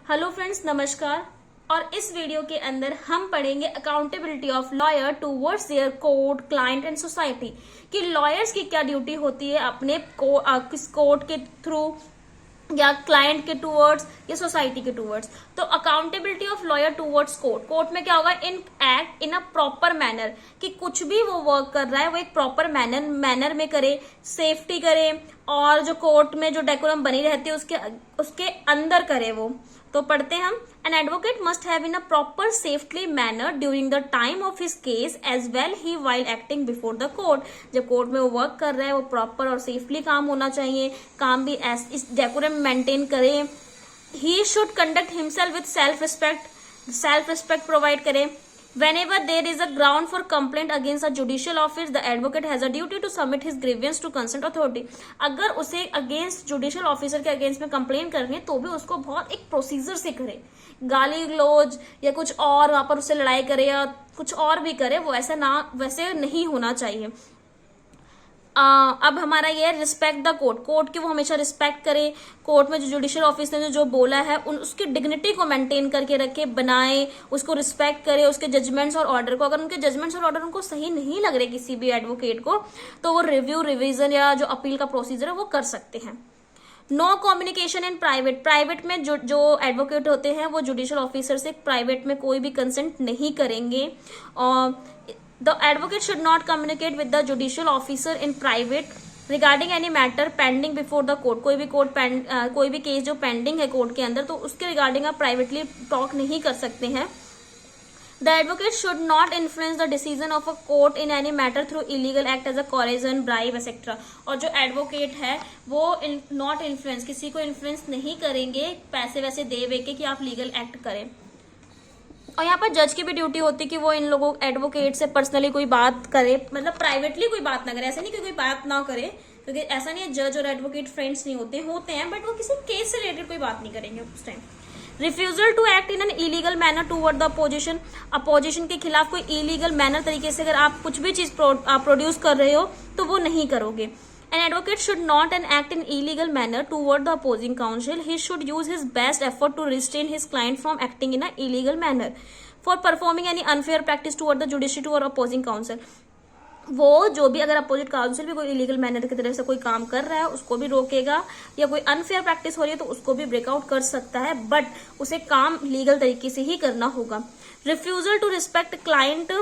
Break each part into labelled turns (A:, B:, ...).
A: Hello friends, नमस्कार। और इस वीडियो के अंदर हम पढ़ेंगे accountability of lawyer towards their court, client and society कि लॉयर्स की क्या ड्यूटी होती है अपने किस कोर्ट के थ्रू या क्लाइंट के टूवर्ड्स या सोसाइटी के टूवर्ड्स। तो accountability of lawyer towards court, court में क्या होगा, in act in a proper manner कि कुछ भी वो वर्क कर रहा है वो एक प्रॉपर मैनर में करे, सेफ्टी करे और जो कोर्ट में जो डेकोरम बनी रहती है उसके अंदर करे वो। तो पढ़ते हैं हम। An advocate must have in a proper safely manner during the time of his case as well he while acting before the court. जब कोर्ट में वो वर्क कर रहा है वो प्रॉपर और सेफली काम होना चाहिए, काम भी इस डेकोरम मेंटेन करे। He should conduct himself with self respect provide करे। Whenever there is a ground for complaint against a judicial office, the advocate has a duty to submit his grievance to concerned authority. अगर उसे against judicial officer के against में complain करनी है तो भी उसको बहुत एक प्रोसीजर से करे, गाली गलौज या कुछ और वहां पर उससे लड़ाई करे या कुछ और भी करे, वो वैसे नहीं होना चाहिए। अब हमारा ये है रिस्पेक्ट द कोर्ट, कोर्ट की वो हमेशा रिस्पेक्ट करे। कोर्ट में जो जुडिशियल ऑफिस ने जो बोला है उसकी डिग्निटी को मेंटेन करके रखे, बनाए, उसको रिस्पेक्ट करे, उसके जजमेंट्स और ऑर्डर को। अगर उनके जजमेंट्स और ऑर्डर उनको सही नहीं लग रहे किसी भी एडवोकेट को तो वो रिवीजन या जो अपील का प्रोसीजर है वो कर सकते हैं। नो कम्युनिकेशन इन प्राइवेट में जो एडवोकेट होते हैं वो जुडिशियल ऑफिसर से प्राइवेट में कोई भी कंसेंट नहीं करेंगे। और The advocate should not communicate with the judicial officer in private regarding any matter pending before the court. कोई भी केस जो पेंडिंग है कोर्ट के अंदर तो उसके रिगार्डिंग आप प्राइवेटली टॉक नहीं कर सकते हैं। The advocate should not influence the decision of a court in any matter through illegal act as a coercion, bribe, etc. और जो एडवोकेट है वो नॉट इन्फ्लुएंस, किसी को इन्फ्लुएंस नहीं करेंगे पैसे वैसे दे के कि आप लीगल एक्ट करें। और यहाँ पर जज की भी ड्यूटी होती है कि वो इन लोगों एडवोकेट से पर्सनली कोई बात करे, मतलब प्राइवेटली कोई बात ना करे। ऐसा नहीं कि कोई बात ना करे, क्योंकि ऐसा नहीं है जज और एडवोकेट फ्रेंड्स नहीं होते हैं, बट वो किसी केस से रिलेटेड कोई बात नहीं करेंगे उस time. Refusal to act in an illegal manner toward the opposition, opposition के खिलाफ कोई इलीगल मैनर तरीके से अगर आप कुछ भी चीज प्रोड्यूस कर रहे हो तो वो नहीं करोगे। An advocate should not act in illegal manner toward the opposing counsel. He should use his best effort to restrain his client from acting in an illegal manner for performing any unfair practice toward the judiciary or opposing counsel. वो जो भी अगर opposite council भी कोई illegal manner की तरफ से कोई काम कर रहा है उसको भी रोकेगा, या कोई अनफेयर प्रैक्टिस हो रही है तो उसको भी ब्रेकआउट कर सकता है, बट उसे काम लीगल तरीके से ही करना होगा। Refusal to respect client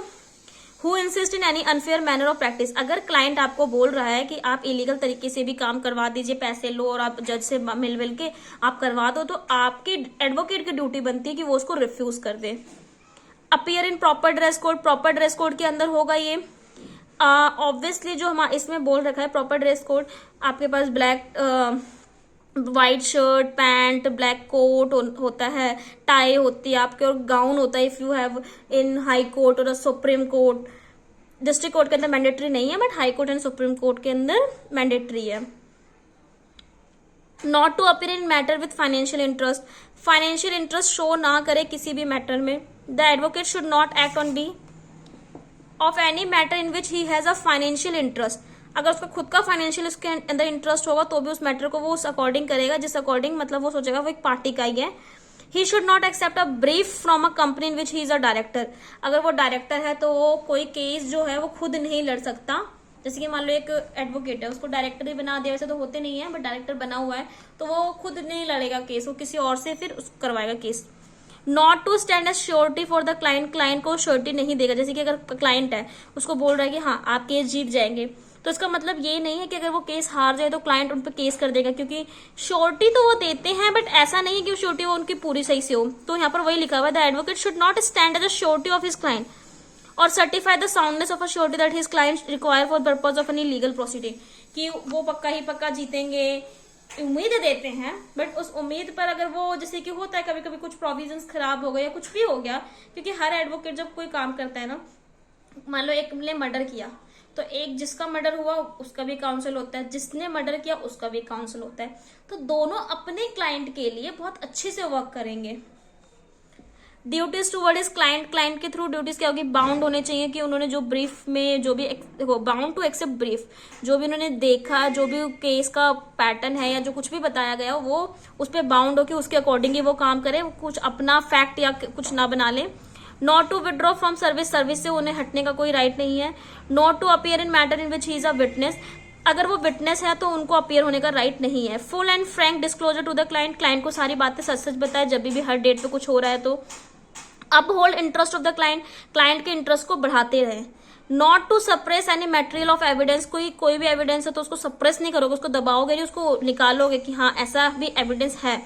A: who insist in any unfair manner of practice, अगर क्लाइंट आपको बोल रहा है कि आप इलीगल तरीके से भी काम करवा दीजिए, पैसे लो और आप जज से मिल के आप करवा दो, तो आपकी एडवोकेट की ड्यूटी बनती है कि वो उसको रिफ्यूज कर दे। Appear in proper dress code, proper dress code के अंदर होगा ये ऑब्वियसली जो हमारा इसमें बोल रखा है प्रॉपर ड्रेस कोड, आपके पास black white shirt pant, black coat होता है, टाई होती है आपके, और गाउन होता है if you have in high court और सुप्रीम कोर्ट। डिस्ट्रिक्ट कोर्ट के अंदर मैंडेटरी नहीं है, but high court and supreme court के अंदर मैंडेटरी है। Not to appear in matter with financial interest, financial interest show ना करे किसी भी मैटर में। The advocate should not act on be of any matter in which he has a financial interest, अगर उसका खुद का फाइनेंशियल उसके अंदर इंटरेस्ट होगा तो भी उस मैटर को वो उस अकॉर्डिंग करेगा, जिस अकॉर्डिंग मतलब वो सोचेगा वो एक पार्टी का ही है। He should not accept a brief from a company in which he is a director, अगर वो डायरेक्टर है तो वो कोई केस जो है वो खुद नहीं लड़ सकता। जैसे कि मान लो एक एडवोकेट है, उसको डायरेक्टर ही बना दिया, वैसे तो होते नहीं है बट डायरेक्टर बना हुआ है, तो वो खुद नहीं लड़ेगा केस, वो किसी और से फिर करवाएगा case. Not to stand as surety for the client, client को श्योरिटी नहीं देगा। जैसे कि अगर क्लाइंट है उसको बोल रहा है कि हाँ आप केस जीत जाएंगे, तो इसका मतलब ये नहीं है कि अगर वो केस हार जाए तो क्लाइंट उन पर केस कर देगा, क्योंकि श्योरिटी तो वो देते हैं बट ऐसा नहीं है कि श्योरिटी वो उनकी पूरी सही से हो। तो यहाँ पर वही लिखा हुआ है, the advocate should not stand as a surety of his client और certify the soundness of a surety that his client require for purpose of any legal proceeding, कि वो पक्का ही पक्का जीतेंगे, उम्मीद देते हैं, बट उस उम्मीद पर अगर वो जैसे कि होता है कभी कभी कुछ प्रोविजंस खराब हो गए या कुछ भी हो गया, क्योंकि हर एडवोकेट जब कोई काम करता है ना, मान लो एक ने मर्डर किया तो एक जिसका मर्डर हुआ उसका भी काउंसिल होता है, जिसने मर्डर किया उसका भी काउंसिल होता है, तो दोनों अपने क्लाइंट के लिए बहुत अच्छे से वर्क करेंगे। Duties toward is client, client के थ्रू ड्यूटीज क्या होगी, बाउंड होने चाहिए कि उन्होंने जो ब्रीफ में जो भी बाउंड टू एक्सेप्ट ब्रीफ, जो भी उन्होंने देखा, जो भी केस का पैटर्न है या जो कुछ भी बताया गया वो उस पर बाउंड हो कि उसके अकॉर्डिंग ही वो काम करे, कुछ अपना फैक्ट या कुछ ना बना ले। Not to withdraw from service, service से उन्हें हटने का कोई राइट नहीं है। Not to appear in matter in which he is a witness, अगर वो विटनेस है तो उनको अपीयर होने का राइट नहीं है। Full and frank disclosure to the client, client को सारी बातें सच सच बताए जब भी हर डेट पे कुछ हो रहा है तो। Uphold interest of the client, client के इंटरेस्ट को बढ़ाते रहे। Not to suppress any material of evidence, कोई भी एविडेंस है तो उसको सप्रेस नहीं करोगे, उसको दबाओगे नहीं, उसको निकालोगे कि हाँ ऐसा भी एविडेंस है।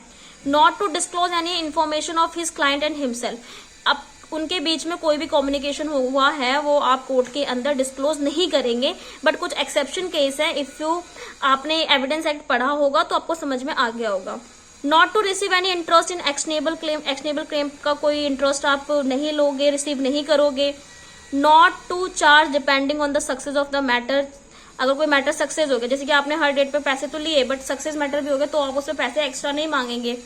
A: Not to disclose any information of his client and himself, अब उनके बीच में कोई भी कम्युनिकेशन हुआ है वो आप कोर्ट के अंदर डिस्क्लोज नहीं करेंगे, बट कुछ एक्सेप्शन केस है, इफ यू आपने एविडेंस एक्ट पढ़ा होगा तो आपको समझ में आ गया होगा। Not to receive any interest in actionable claim, actionable claim का कोई इंटरेस्ट आप नहीं लोगे, रिसीव नहीं करोगे। Not to charge depending on the success of the matter, अगर कोई मैटर सक्सेस हो गया, जैसे कि आपने हर डेट पे पैसे तो लिए बट सक्सेस मैटर भी हो गया तो आप उससे पैसे एक्स्ट्रा नहीं मांगेंगे।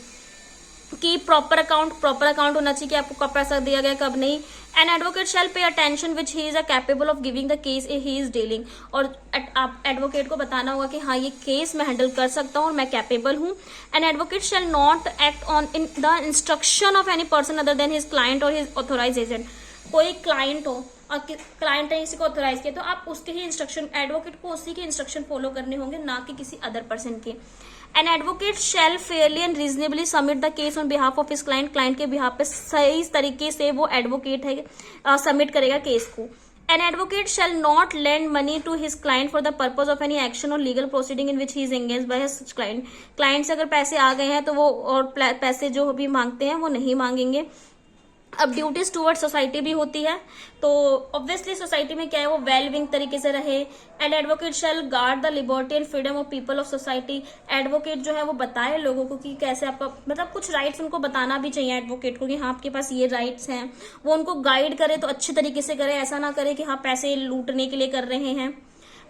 A: कि प्रॉपर अकाउंट होना चाहिए कि आपको कब पैसा दिया गया कब नहीं। N advocate shall pay attention which he is a capable of giving the case he is dealing, और आप एडवोकेट को बताना होगा कि हाँ ये केस मैं हैंडल कर सकता हूँ और मैं कैपेबल हूँ। N advocate shall not act on in the instruction of any person other than his client और हिज ऑथोराइज एजेंट, कोई क्लाइंट हो और क्लाइंट ने किसी को ऑथोराइज किया तो आप उसके ही इंस्ट्रक्शन, एडवोकेट को उसी के इंस्ट्रक्शन फॉलो करने होंगे, ना कि किसी अदर पर्सन के। An advocate shall fairly and reasonably submit the case on behalf of his client, client के बिहाफ पे सही तरीके से वो एडवोकेट है सबमिट करेगा केस को। An advocate shall not lend money to his client for the purpose of any action और legal proceeding in which he is engage by his client, client से अगर पैसे आ गए हैं तो वो और पैसे जो भी मांगते हैं वो नहीं मांगेंगे। अब ड्यूटीज टूवर्ड सोसाइटी भी होती है, तो ऑब्वियसली सोसाइटी में क्या है वो वेल विंग तरीके से रहे। And advocate shall guard the liberty and freedom of people of society, advocate जो है वो बताए लोगों को कि कैसे आपका मतलब कुछ राइट्स उनको बताना भी चाहिए एडवोकेट को कि हाँ आपके पास ये राइट्स हैं, वो उनको गाइड करे तो अच्छे तरीके से करे, ऐसा ना करे कि हाँ पैसे लूटने के लिए कर रहे हैं।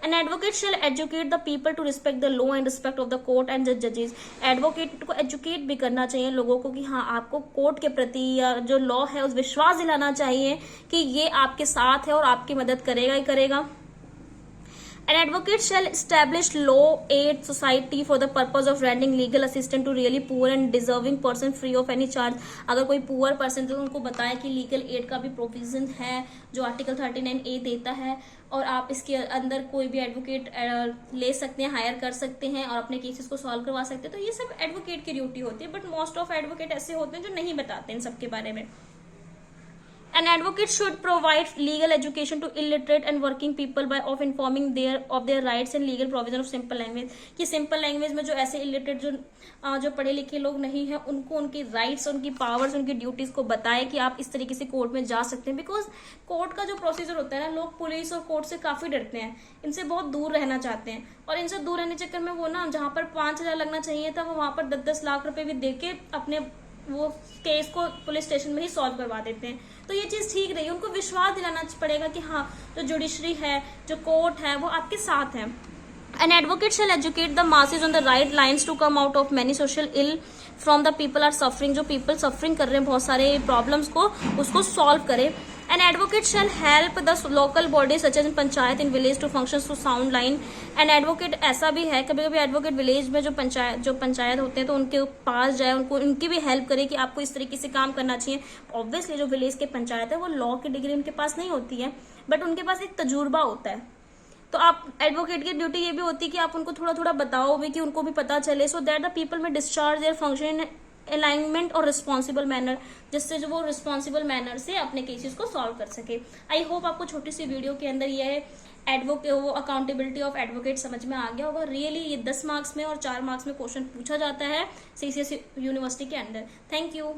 A: An advocate shall educate the people to respect the law and respect of the court and the judges. Advocate को एजुकेट भी करना चाहिए लोगों को कि हाँ आपको कोर्ट के प्रति या जो लॉ है उस विश्वास दिलाना चाहिए कि ये आपके साथ है और आपकी मदद करेगा ही करेगा। An advocate shall establish law aid society for the purpose of rendering legal assistance to really poor and deserving person free of any charge. अगर कोई पुअर पर्सन तो उनको बताया कि लीगल एड का भी प्रोविजन है जो आर्टिकल 39A देता है और आप इसके अंदर कोई भी एडवोकेट ले सकते हैं, हायर कर सकते हैं और अपने केसेस को सॉल्व करवा सकते हैं। तो ये सब एडवोकेट की ड्यूटी होती है, बट मोस्ट ऑफ एडवोकेट ऐसे होते हैं जो नहीं बताते इन सब के बारे में। An advocate should provide legal education to illiterate and working people by of informing of their rights and legal provision of simple language, कि simple language में जो ऐसे illiterate जो पढ़े लिखे लोग नहीं हैं उनको उनकी राइट्स, उनकी पावर्स, उनकी ड्यूटीज को बताए कि आप इस तरीके से कोर्ट में जा सकते हैं। बिकॉज कोर्ट का जो प्रोसीजर होता है ना, लोग पुलिस और कोर्ट से काफी डरते हैं, इनसे बहुत दूर रहना चाहते हैं और इनसे दूर रहने चक्कर में वो ना जहाँ पर 5,000 लगना चाहिए था वो वहां पर 10-10 लाख रुपए भी देके अपने वो केस को पुलिस स्टेशन में ही सॉल्व करवा देते हैं। तो ये चीज ठीक रही, उनको विश्वास दिलाना पड़ेगा कि हाँ जो जुडिशरी है, जो कोर्ट है वो आपके साथ है। An advocate shall educate the masses on the right lines to come out of many social ill from the people are suffering, जो people suffering कर रहे हैं बहुत सारे प्रॉब्लम्स को, उसको सॉल्व करे। An advocate shall help the local bodies such as in panchayat in village to function to sound line. An advocate ऐसा भी है, कभी कभी एडवोकेट विलेज में जो पंचायत होते हैं तो उनके पास जाए, उनको उनकी भी हेल्प करे कि आपको इस तरीके से काम करना चाहिए। ऑब्वियसली जो विलेज के पंचायत है वो लॉ की डिग्री उनके पास नहीं होती है, बट उनके पास एक तजुर्बा होता है। तो आप एडवोकेट की ड्यूटी ये भी होती है कि आप उनको थोड़ा थोड़ा बताओ भी कि उनको भी पता चले, सो दैट द पीपल में डिस्चार्ज देयर फंक्शन अलाइनमेंट और रिस्पॉन्सिबल मैनर, जिससे जो वो रिस्पॉन्सिबल मैनर से अपने केसेस को सॉल्व कर सके। आई होप आपको छोटी सी वीडियो के अंदर ये एडवोकेट वो अकाउंटेबिलिटी ऑफ एडवोकेट समझ में आ गया होगा। रियली ये 10 मार्क्स में और 4 मार्क्स में क्वेश्चन पूछा जाता है CCSE यूनिवर्सिटी के अंदर। Thank you.